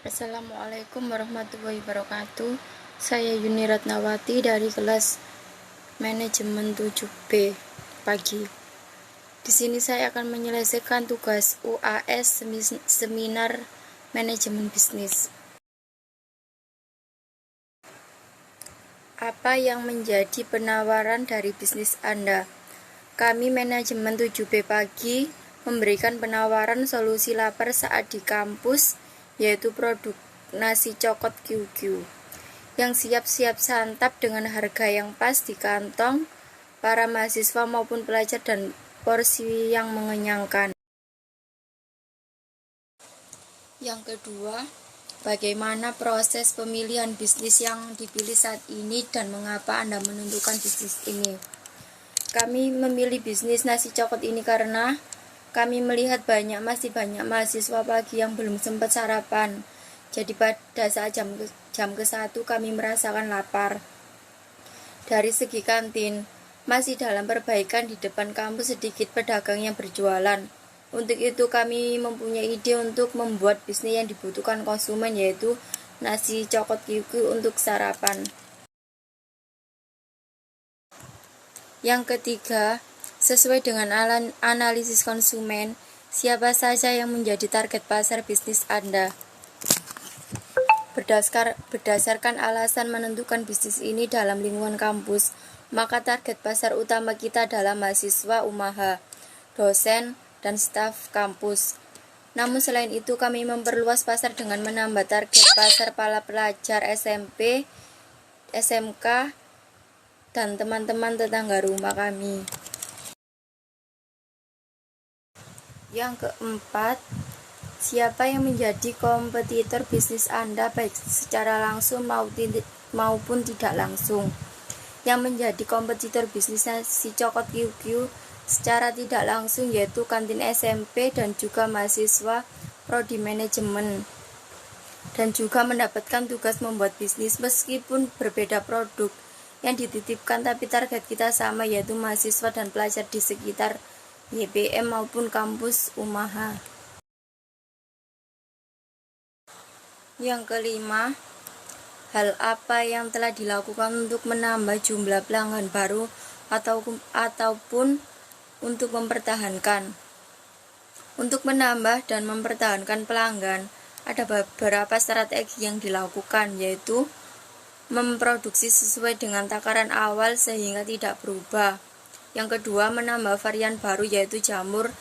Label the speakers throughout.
Speaker 1: Assalamualaikum warahmatullahi wabarakatuh. Saya Yuni Ratnawati dari kelas manajemen 7B pagi. Di sini saya akan menyelesaikan tugas UAS seminar manajemen bisnis. Apa yang menjadi penawaran dari bisnis Anda? Kami manajemen 7B pagi memberikan penawaran solusi lapar saat di kampus, yaitu produk nasi cokot QQ yang siap-siap santap dengan harga yang pas di kantong para mahasiswa maupun pelajar dan porsi yang mengenyangkan. Yang kedua, bagaimana proses pemilihan bisnis yang dipilih saat ini dan mengapa Anda menentukan bisnis ini? Kami memilih bisnis nasi cokot ini karena kami melihat masih banyak mahasiswa pagi yang belum sempat sarapan. Jadi pada saat jam ke-1 kami merasakan lapar. Dari segi kantin, masih dalam perbaikan di depan kampus sedikit pedagang yang berjualan. Untuk itu kami mempunyai ide untuk membuat bisnis yang dibutuhkan konsumen, yaitu nasi cokot QQ untuk sarapan. Yang ketiga, sesuai dengan analisis konsumen, siapa saja yang menjadi target pasar bisnis Anda? Berdasarkan alasan menentukan bisnis ini dalam lingkungan kampus, maka target pasar utama kita adalah mahasiswa UMAHA, dosen, dan staf kampus. Namun selain itu kami memperluas pasar dengan menambah target pasar para pelajar SMP, SMK, dan teman-teman tetangga rumah kami. Yang keempat, siapa yang menjadi kompetitor bisnis Anda baik secara langsung maupun tidak langsung? Yang menjadi kompetitor bisnis nasi cokot QQ secara tidak langsung yaitu kantin SMP dan juga mahasiswa prodi manajemen, dan juga mendapatkan tugas membuat bisnis meskipun berbeda produk yang dititipkan, tapi target kita sama, yaitu mahasiswa dan pelajar di sekitar YBM maupun kampus UMAHA. Yang kelima, hal apa yang telah dilakukan untuk menambah jumlah pelanggan baru ataupun untuk mempertahankan? Untuk menambah dan mempertahankan pelanggan, ada beberapa strategi yang dilakukan, yaitu memproduksi sesuai dengan takaran awal sehingga tidak berubah. Yang kedua, menambah varian baru yaitu jamur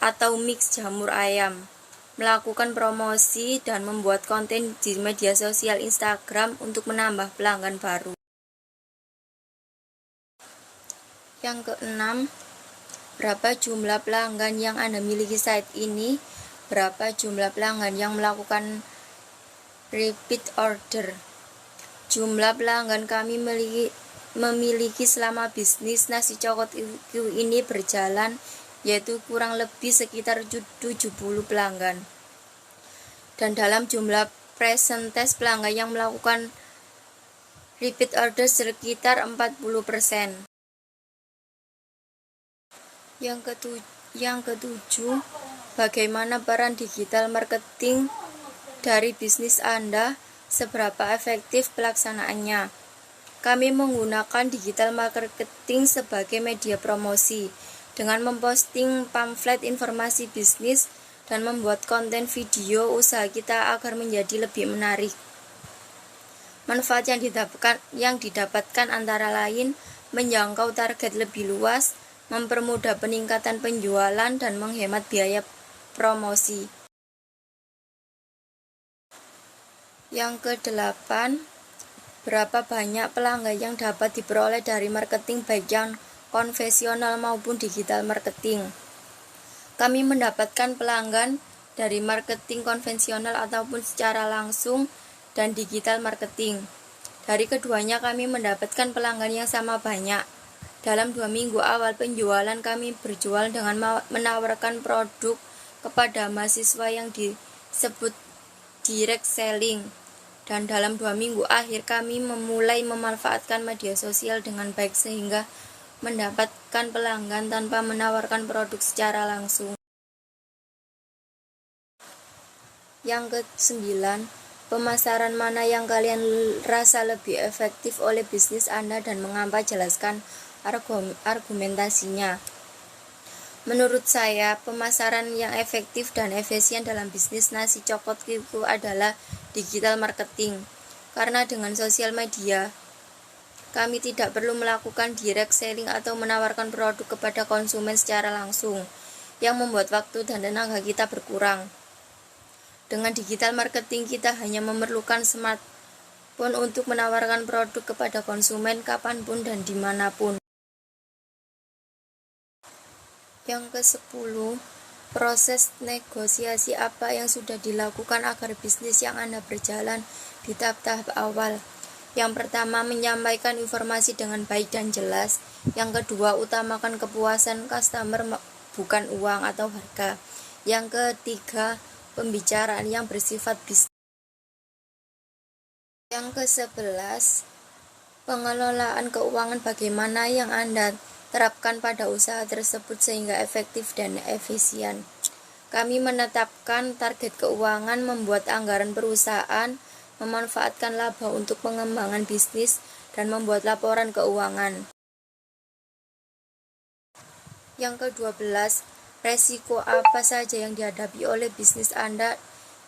Speaker 1: atau mix jamur ayam, melakukan promosi dan membuat konten di media sosial Instagram untuk menambah pelanggan baru. Yang keenam, berapa jumlah pelanggan yang Anda miliki saat ini? Berapa jumlah pelanggan yang melakukan repeat order? Jumlah pelanggan kami memiliki selama bisnis nasi cokot QQ ini berjalan yaitu kurang lebih sekitar 70 pelanggan. Dan dalam jumlah presentase pelanggan yang melakukan repeat order sekitar 40%. Yang ketujuh, bagaimana peran digital marketing dari bisnis Anda? Seberapa efektif pelaksanaannya? Kami menggunakan digital marketing sebagai media promosi dengan memposting pamflet informasi bisnis dan membuat konten video usaha kita agar menjadi lebih menarik. Manfaat yang didapatkan antara lain menjangkau target lebih luas, mempermudah peningkatan penjualan, dan menghemat biaya promosi. Yang kedelapan, berapa banyak pelanggan yang dapat diperoleh dari marketing baik yang konvensional maupun digital marketing? Kami mendapatkan pelanggan dari marketing konvensional ataupun secara langsung dan digital marketing. Dari keduanya kami mendapatkan pelanggan yang sama banyak. Dalam 2 minggu awal penjualan kami berjual dengan menawarkan produk kepada mahasiswa yang disebut direct selling. Dan dalam 2 minggu akhir kami memulai memanfaatkan media sosial dengan baik sehingga mendapatkan pelanggan tanpa menawarkan produk secara langsung. Yang ke-9, Pemasaran mana yang kalian rasa lebih efektif oleh bisnis Anda dan mengapa? Jelaskan argumentasinya. Menurut saya, pemasaran yang efektif dan efisien dalam bisnis nasi coklat itu adalah digital marketing. Karena dengan sosial media, kami tidak perlu melakukan direct selling atau menawarkan produk kepada konsumen secara langsung, yang membuat waktu dan tenaga kita berkurang. Dengan digital marketing, kita hanya memerlukan smartphone untuk menawarkan produk kepada konsumen kapanpun dan dimanapun. Yang ke-10, proses negosiasi apa yang sudah dilakukan agar bisnis yang Anda berjalan di tahap-tahap awal. Yang pertama, menyampaikan informasi dengan baik dan jelas. Yang kedua, utamakan kepuasan customer bukan uang atau harga. Yang ketiga, pembicaraan yang bersifat bisnis. Yang ke-11, pengelolaan keuangan bagaimana yang Anda terapkan pada usaha tersebut sehingga efektif dan efisien. Kami menetapkan target keuangan, membuat anggaran perusahaan, memanfaatkan laba untuk pengembangan bisnis, dan membuat laporan keuangan. Yang ke-12, resiko apa saja yang dihadapi oleh bisnis Anda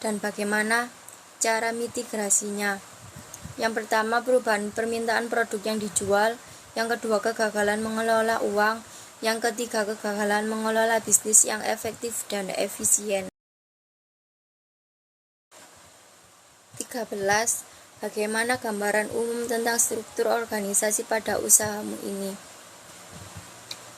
Speaker 1: dan bagaimana cara mitigasinya. Yang pertama, perubahan permintaan produk yang dijual. Yang kedua, kegagalan mengelola uang. Yang ketiga, kegagalan mengelola bisnis yang efektif dan efisien. 13. Bagaimana gambaran umum tentang struktur organisasi pada usahamu ini?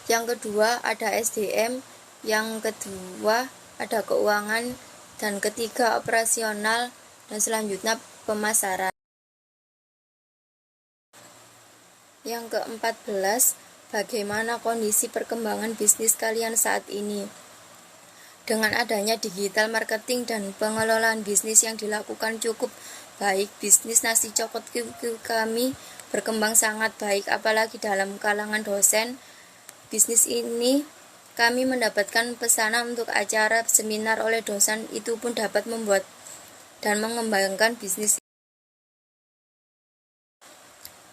Speaker 1: Yang kedua, ada SDM. Yang kedua, ada keuangan. Dan ketiga, operasional. Dan selanjutnya, pemasaran. Yang ke-14, bagaimana kondisi perkembangan bisnis kalian saat ini? Dengan adanya digital marketing dan pengelolaan bisnis yang dilakukan cukup baik, bisnis nasi coklat kami berkembang sangat baik, apalagi dalam kalangan dosen. Bisnis ini kami mendapatkan pesanan untuk acara seminar oleh dosen, itu pun dapat membuat dan mengembangkan bisnis.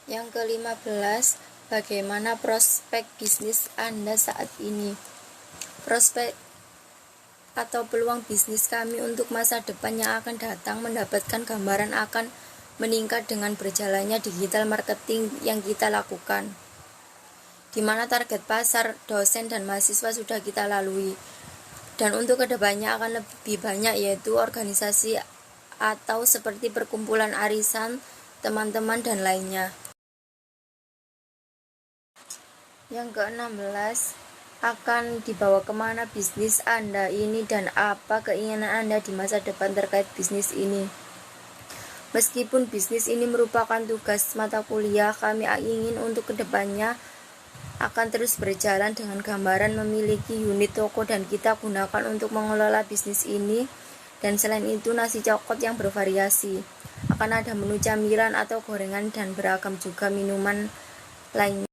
Speaker 1: Yang ke-15, bagaimana prospek bisnis Anda saat ini? Prospek atau peluang bisnis kami untuk masa depan yang akan datang mendapatkan gambaran akan meningkat dengan berjalannya digital marketing yang kita lakukan, di mana target pasar dosen dan mahasiswa sudah kita lalui, dan untuk kedepannya akan lebih banyak, yaitu organisasi atau seperti perkumpulan arisan, teman-teman, dan lainnya. Yang ke-16, akan dibawa kemana bisnis Anda ini dan apa keinginan Anda di masa depan terkait bisnis ini? Meskipun bisnis ini merupakan tugas mata kuliah, kami ingin untuk kedepannya akan terus berjalan dengan gambaran memiliki unit toko dan kita gunakan untuk mengelola bisnis ini. Dan selain itu, nasi coklat yang bervariasi. Akan ada menu camilan atau gorengan dan beragam juga minuman lainnya.